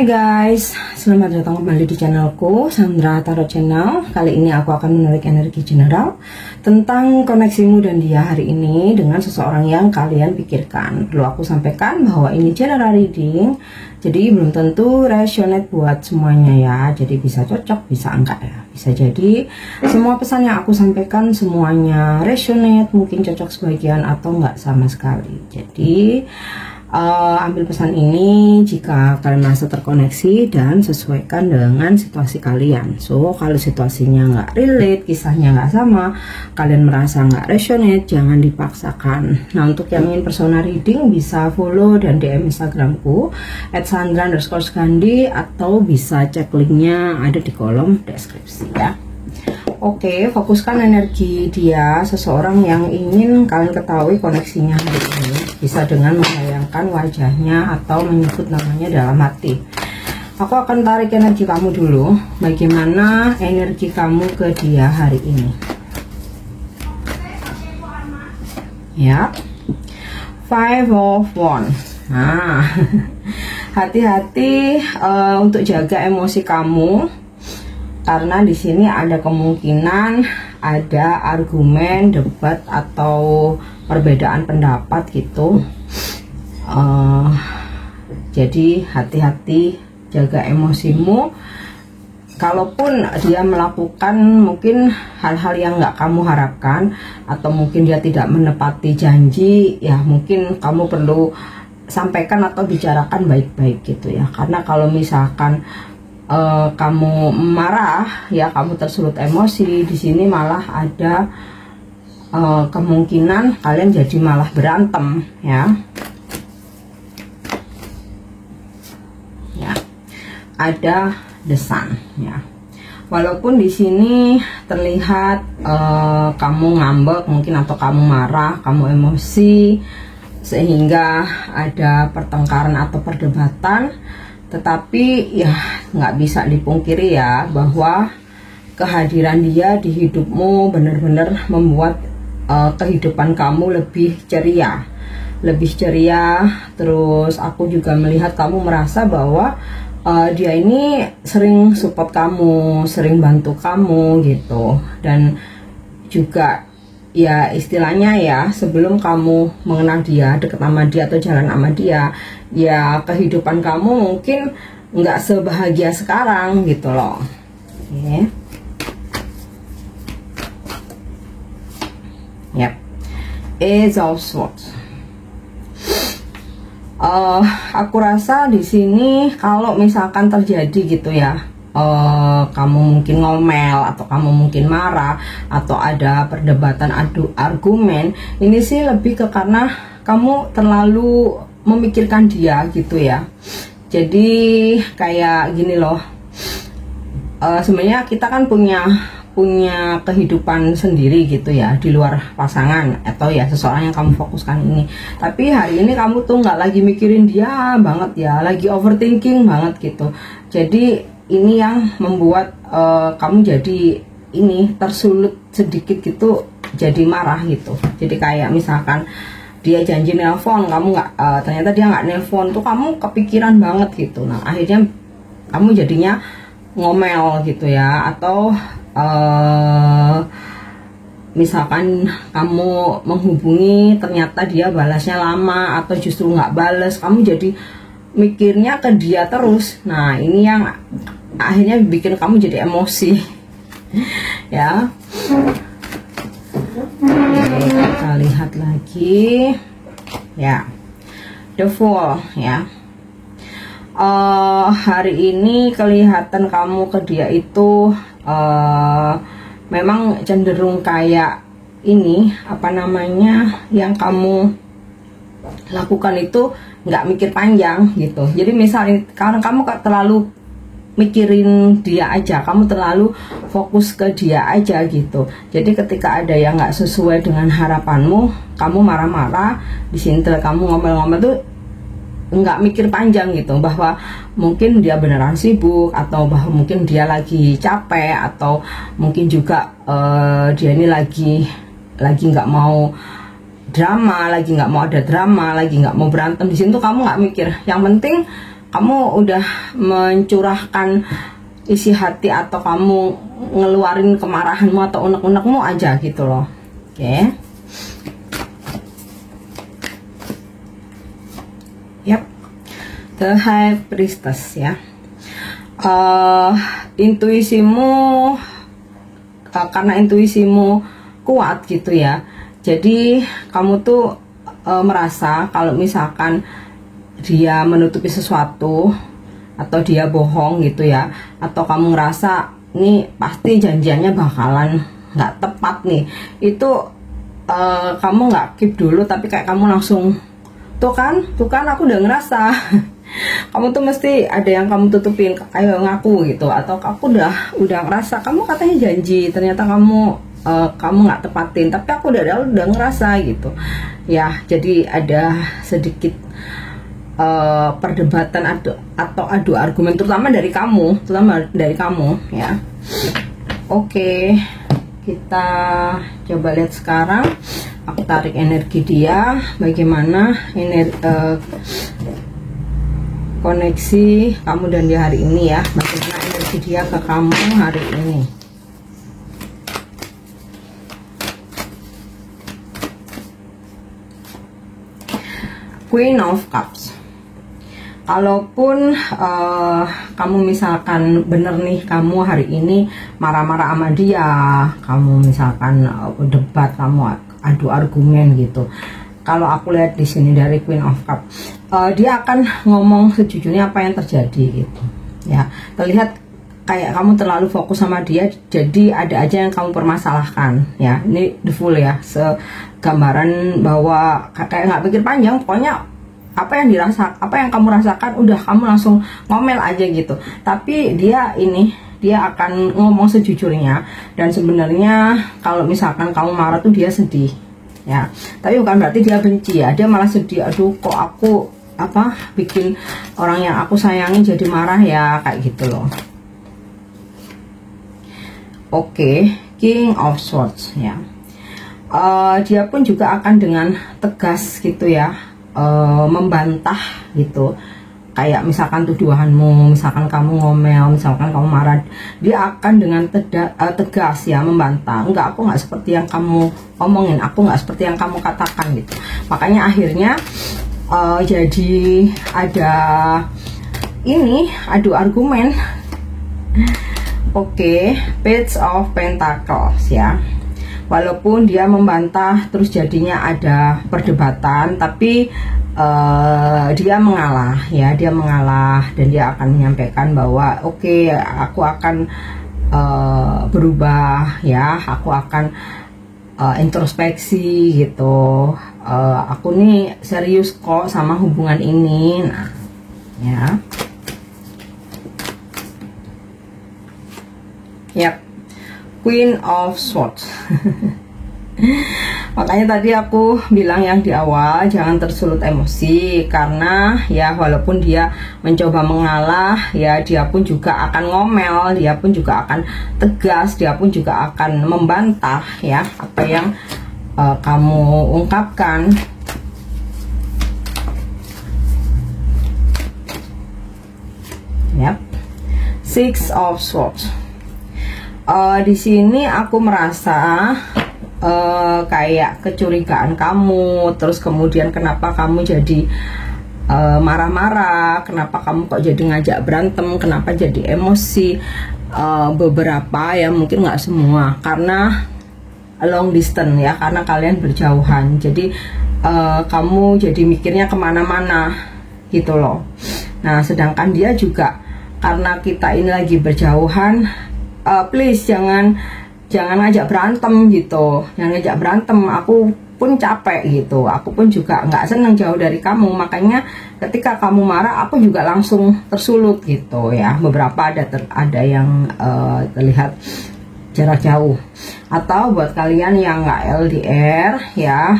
Guys, selamat datang kembali di channelku Sandra Tarot Channel. Kali ini aku akan menarik energi general tentang koneksimu dan dia hari ini dengan seseorang yang kalian pikirkan. Perlu aku sampaikan bahwa ini general reading, jadi belum tentu resonate buat semuanya ya. Jadi bisa cocok, bisa enggak ya. Bisa jadi semua pesan yang aku sampaikan semuanya resonate, mungkin cocok sebagian atau enggak sama sekali. Jadi ambil pesan ini jika kalian merasa terkoneksi dan sesuaikan dengan situasi kalian. So kalau situasinya nggak relate, kisahnya nggak sama, kalian merasa nggak resonate, jangan dipaksakan. Nah, untuk yang ingin personal reading bisa follow dan DM Instagramku @sandra_skandi atau bisa cek linknya ada di kolom deskripsi ya. Oke, fokuskan energi dia, seseorang yang ingin kalian ketahui koneksinya hari ini. Bisa dengan membayangkan wajahnya atau menyebut namanya dalam hati. Aku akan tarik energi kamu dulu. Bagaimana energi kamu ke dia hari ini? Ya, Five of Wands. Nah, hati-hati untuk jaga emosi kamu. Karena di sini ada kemungkinan ada argumen, debat atau perbedaan pendapat gitu. Jadi hati-hati jaga emosimu. Kalaupun dia melakukan mungkin hal-hal yang nggak kamu harapkan atau mungkin dia tidak menepati janji, ya mungkin kamu perlu sampaikan atau bicarakan baik-baik gitu ya. Karena kalau misalkan kamu marah ya, kamu tersulut emosi, di sini malah ada kemungkinan kalian jadi malah berantem ya. Ya, ada the sun ya. Walaupun di sini terlihat kamu ngambek mungkin atau kamu marah, kamu emosi sehingga ada pertengkaran atau perdebatan, tetapi ya nggak bisa dipungkiri ya bahwa kehadiran dia di hidupmu benar-benar membuat kehidupan kamu lebih ceria. Terus aku juga melihat kamu merasa bahwa dia ini sering support kamu, sering bantu kamu gitu. Dan juga ya istilahnya ya, sebelum kamu mengenal dia, deket sama dia atau jalan sama dia, ya kehidupan kamu mungkin nggak sebahagia sekarang gitu loh. Oke. Yap. Ace of Swords. Aku rasa di sini kalau misalkan terjadi gitu ya, kamu mungkin ngomel atau kamu mungkin marah atau ada perdebatan adu argumen, ini sih lebih ke karena kamu terlalu memikirkan dia gitu ya. Jadi kayak gini loh, sebenarnya kita kan punya kehidupan sendiri gitu ya di luar pasangan atau ya seseorang yang kamu fokuskan ini. Tapi hari ini kamu tuh nggak lagi mikirin dia banget ya, lagi overthinking banget gitu. Jadi ini yang membuat kamu jadi ini tersulut sedikit gitu, jadi marah gitu. Jadi kayak misalkan dia janji nelpon, kamu nggak, ternyata dia nggak nelpon, tuh kamu kepikiran banget gitu. Nah akhirnya kamu jadinya ngomel gitu ya. Atau misalkan kamu menghubungi ternyata dia balasnya lama atau justru nggak balas, kamu jadi mikirnya ke dia terus. Nah ini yang akhirnya bikin kamu jadi emosi ya. Oke, kita lihat lagi ya, The Fool ya. Hari ini kelihatan kamu ke dia itu memang cenderung kayak ini, apa namanya, yang kamu lakukan itu nggak mikir panjang gitu. Jadi misalnya karena kamu terlalu mikirin dia aja, kamu terlalu fokus ke dia aja gitu. Jadi ketika ada yang nggak sesuai dengan harapanmu, kamu marah-marah. Di sini kamu ngomel-ngomel tuh nggak mikir panjang gitu, bahwa mungkin dia beneran sibuk atau bahwa mungkin dia lagi capek atau mungkin juga dia ini lagi nggak mau drama, lagi nggak mau ada drama, lagi nggak mau berantem. Di sini tuh kamu nggak mikir, yang penting kamu udah mencurahkan isi hati atau kamu ngeluarin kemarahanmu atau unek-unekmu aja gitu loh. Oke. Yap. The High Priestess ya. Intuisimu, karena intuisimu kuat gitu ya, jadi kamu tuh merasa kalau misalkan dia menutupi sesuatu atau dia bohong gitu ya, atau kamu ngerasa nih pasti janjiannya bakalan nggak tepat nih, itu kamu nggak keep dulu, tapi kayak kamu langsung tuh kan aku udah ngerasa kamu tuh mesti ada yang kamu tutupin, ayo ngaku gitu, atau aku udah ngerasa kamu katanya janji, ternyata kamu nggak tepatin, tapi aku udah ngerasa gitu ya. Jadi ada sedikit perdebatan atau adu argumen, terutama dari kamu ya. Oke, kita coba lihat sekarang. Aku tarik energi dia, bagaimana koneksi kamu dan dia hari ini ya, bagaimana energi dia ke kamu hari ini. Queen of Cups. Kalaupun kamu misalkan bener nih, kamu hari ini marah-marah sama dia, kamu misalkan debat, kamu adu argumen gitu. Kalau aku lihat di sini dari Queen of Cups, dia akan ngomong sejujurnya apa yang terjadi gitu ya. Terlihat kayak kamu terlalu fokus sama dia, jadi ada aja yang kamu permasalahkan ya. Ini the full ya, segambaran bahwa kayak nggak pikir panjang, pokoknya apa yang kamu rasakan udah kamu langsung ngomel aja gitu. Tapi dia akan ngomong sejujurnya, dan sebenarnya kalau misalkan kamu marah tuh dia sedih ya, tapi bukan berarti dia benci ya, dia malah sedih, aduh kok aku bikin orang yang aku sayangi jadi marah ya, kayak gitu loh. Oke, King of Swords ya. Dia pun juga akan dengan tegas gitu ya, membantah gitu. Kayak misalkan tuduhanmu, misalkan kamu ngomel, misalkan kamu marah, dia akan dengan tegas ya membantah. Enggak, aku nggak seperti yang kamu omongin, aku nggak seperti yang kamu katakan gitu. Makanya akhirnya jadi ada adu argumen. Oke, Page of Pentacles ya. Walaupun dia membantah, terus jadinya ada perdebatan, tapi dia mengalah ya, dan dia akan menyampaikan bahwa oke, aku akan berubah ya, aku akan introspeksi gitu, aku nih serius kok sama hubungan ini. Nah ya, yap, Queen of Swords. Makanya tadi aku bilang yang di awal, jangan tersulut emosi, karena ya walaupun dia mencoba mengalah ya, dia pun juga akan ngomel, dia pun juga akan tegas, dia pun juga akan membantah ya apa yang kamu ungkapkan. Yap, Six of Swords. Di sini aku merasa kayak kecurigaan kamu, terus kemudian kenapa kamu jadi marah-marah, kenapa kamu kok jadi ngajak berantem, kenapa jadi emosi. Beberapa ya, mungkin nggak semua, karena long distance ya, karena kalian berjauhan, jadi kamu jadi mikirnya kemana-mana gitu loh. Nah sedangkan dia juga, karena kita ini lagi berjauhan, please jangan ngajak berantem gitu, jangan ngajak berantem, aku pun capek gitu, aku pun juga nggak seneng jauh dari kamu, makanya ketika kamu marah aku juga langsung tersulut gitu ya. Beberapa ada yang terlihat jarak jauh, atau buat kalian yang nggak LDR ya,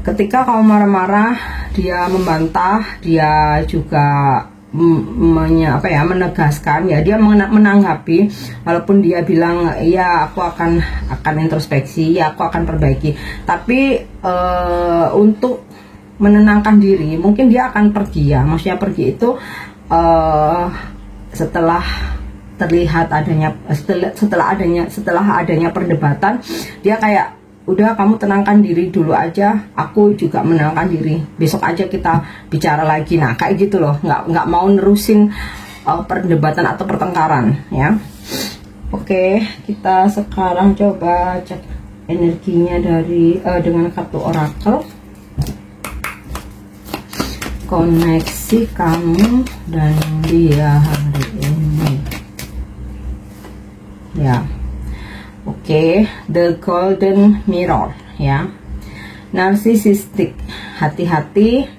ketika kamu marah-marah, dia membantah, dia juga menegaskan ya, dia menanggapi, walaupun dia bilang ya aku akan introspeksi, ya aku akan perbaiki, tapi untuk menenangkan diri, mungkin dia akan pergi ya. Maksudnya pergi itu setelah terlihat adanya setelah adanya perdebatan, dia kayak udah, kamu tenangkan diri dulu aja, aku juga menenangkan diri, besok aja kita bicara lagi. Nah kayak gitu loh, nggak mau nerusin perdebatan atau pertengkaran ya. Oke, kita sekarang coba cek energinya dari dengan kartu oracle. Koneksi kamu dan dia hari ini ya. Oke, the golden mirror ya. Narsisistik, hati-hati,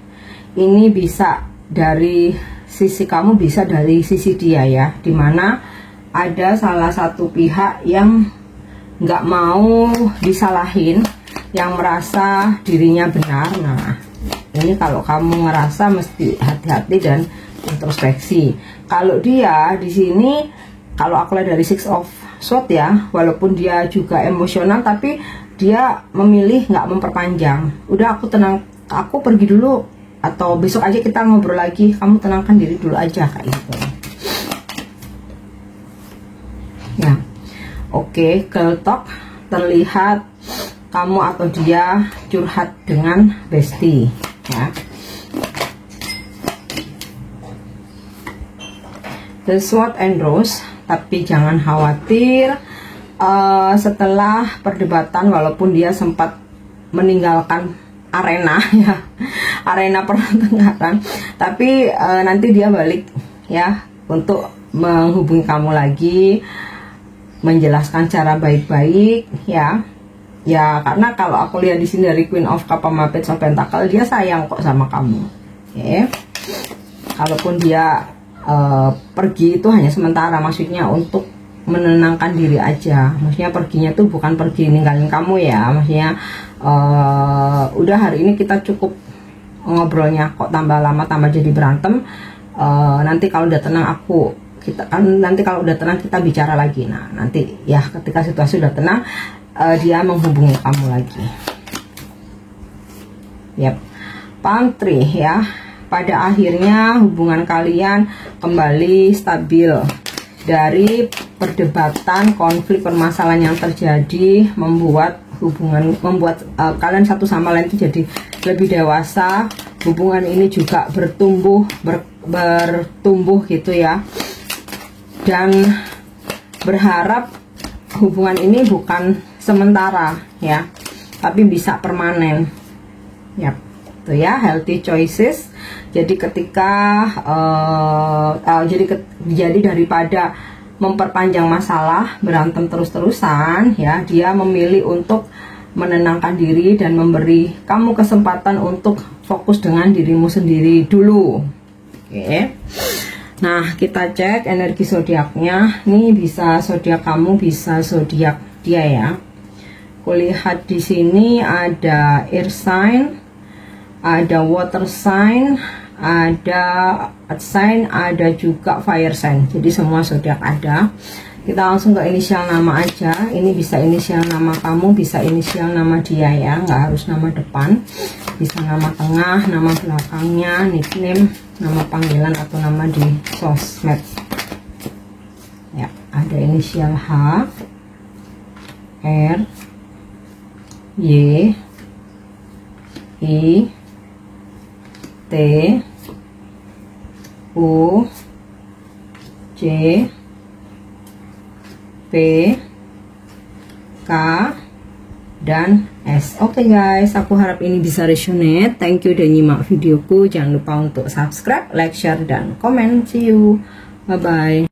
ini bisa dari sisi kamu, bisa dari sisi dia ya, dimana ada salah satu pihak yang nggak mau disalahin, yang merasa dirinya benar. Nah ini kalau kamu ngerasa, mesti hati-hati dan introspeksi. Kalau dia di sini, kalau aku lihat dari Six of Swords ya, walaupun dia juga emosional, tapi dia memilih nggak memperpanjang. Udah, aku tenang, aku pergi dulu, atau besok aja kita ngobrol lagi, kamu tenangkan diri dulu aja, kayak gitu ya. Oke, Keltok, terlihat kamu atau dia curhat dengan bestie ya. The Sword and Rose, tapi jangan khawatir, setelah perdebatan, walaupun dia sempat meninggalkan arena ya, arena pertengkaran, tapi nanti dia balik ya untuk menghubungi kamu lagi, menjelaskan cara baik-baik ya. Ya, karena kalau aku lihat di sini dari Queen of Cup sama Page of Pentacle, dia sayang kok sama kamu. Oke. Kalaupun dia pergi itu hanya sementara, maksudnya untuk menenangkan diri aja. Maksudnya perginya tuh bukan pergi ninggalin kamu ya. Maksudnya udah, hari ini kita cukup ngobrolnya, kok tambah lama tambah jadi berantem. Nanti kalau udah tenang nanti kalau udah tenang kita bicara lagi. Nah nanti ya, ketika situasi udah tenang, dia menghubungi kamu lagi. Yap, Palm Tree ya. Pada akhirnya hubungan kalian kembali stabil. Dari perdebatan, konflik, permasalahan yang terjadi membuat kalian satu sama lain itu jadi lebih dewasa. Hubungan ini juga bertumbuh gitu ya. Dan berharap hubungan ini bukan sementara ya, tapi bisa permanen. Yap, itu ya, healthy choices. Jadi ketika jadi daripada memperpanjang masalah, berantem terus-terusan ya, dia memilih untuk menenangkan diri dan memberi kamu kesempatan untuk fokus dengan dirimu sendiri dulu. Oke. Nah, kita cek energi zodiaknya. Nih, bisa zodiak kamu, bisa zodiak dia ya. Kulihat di sini ada air sign, ada water sign, ada earth sign, ada juga fire sign. Jadi semua zodiak ada. Kita langsung ke inisial nama aja. Ini bisa inisial nama kamu, bisa inisial nama dia ya, nggak harus nama depan. Bisa nama tengah, nama belakangnya, nickname, nama panggilan atau nama di sosmed. Ya, ada inisial H, R, Y, I, T, U, C, P, K, dan S. Oke guys, aku harap ini bisa resonate. Thank you udah nyimak videoku. Jangan lupa untuk subscribe, like, share, dan komen. See you, bye bye.